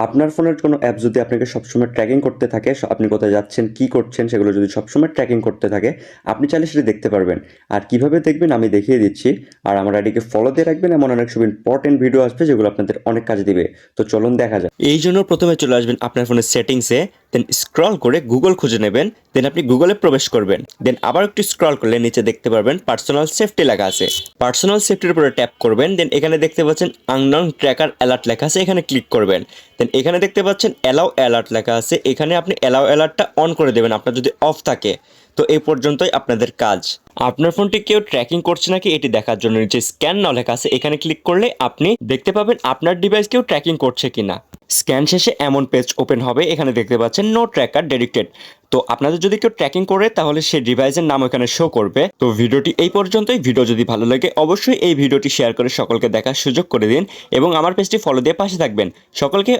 আপনার ফোনের কোনো অ্যাপ যদি আপনাকে সবসময় ট্র্যাকিং করতে থাকে, আপনি কোথায় যাচ্ছেন, কি করছেন সেগুলো যদি সবসময় ট্র্যাকিং করতে থাকে, আপনি চাইলে সেটা দেখতে পারবেন। আর কিভাবে দেখবেন আমি দেখিয়ে দিচ্ছি। আর আমার আইডিকে ফলো দিয়ে রাখবেন, এমন অনেক সব ইম্পর্টেন্ট ভিডিও আসবে যেগুলো আপনাদের অনেক কাজে দিবে। তো চলুন দেখা যাক। এই জন্য প্রথমে চলে আসবেন আপনার ফোনের সেটিংসে, দেন স্ক্রল করে গুগল খুঁজে নেবেন, দেন আপনি গুগলে প্রবেশ করবেন, দেন আবার একটু স্ক্রল করলে নিচে দেখতে পারবেন পার্সোনাল সেফটি লেখা আছে। পার্সোনাল সেফটির উপরে ট্যাপ করবেন, দেন এখানে দেখতে পাচ্ছেন আননন ট্র্যাকার অ্যালার্ট লেখা আছে, এখানে ক্লিক করবেন। দেন এখানে দেখতে পাচ্ছেন অ্যালাউ অ্যালার্ট লেখা আছে, এখানে আপনি অ্যালাউ অ্যালার্টটা অন করে দেবেন আপনার যদি অফ থাকে। তো এই পর্যন্তই আপনাদের কাজ। আপনার ফোনটি কেউ ট্র্যাকিং করছে নাকি এটি দেখার জন্য নিচে স্ক্যান নাও লেখা আছে, এখানে ক্লিক করলে আপনি দেখতে পাবেন আপনার ডিভাইস কেউ ট্র্যাকিং করছে কিনা। স্ক্যান শেষে এমন পেজ ওপেন হবে, এখানে দেখতে পাচ্ছেন নো ট্র্যাকার ডিটেক্টেড। তো আপনাদের যদি কেউ ট্র্যাকিং করে তাহলে সেই ডিভাইসের নাম এখানে শো করবে। তো ভিডিওটি এই পর্যন্তই। ভিডিও যদি ভালো লাগে অবশ্যই এই ভিডিওটি শেয়ার করে সকলকে দেখার সুযোগ করে দিন এবং আমার পেজটি ফলো দিয়ে পাশে থাকবেন। সকলকে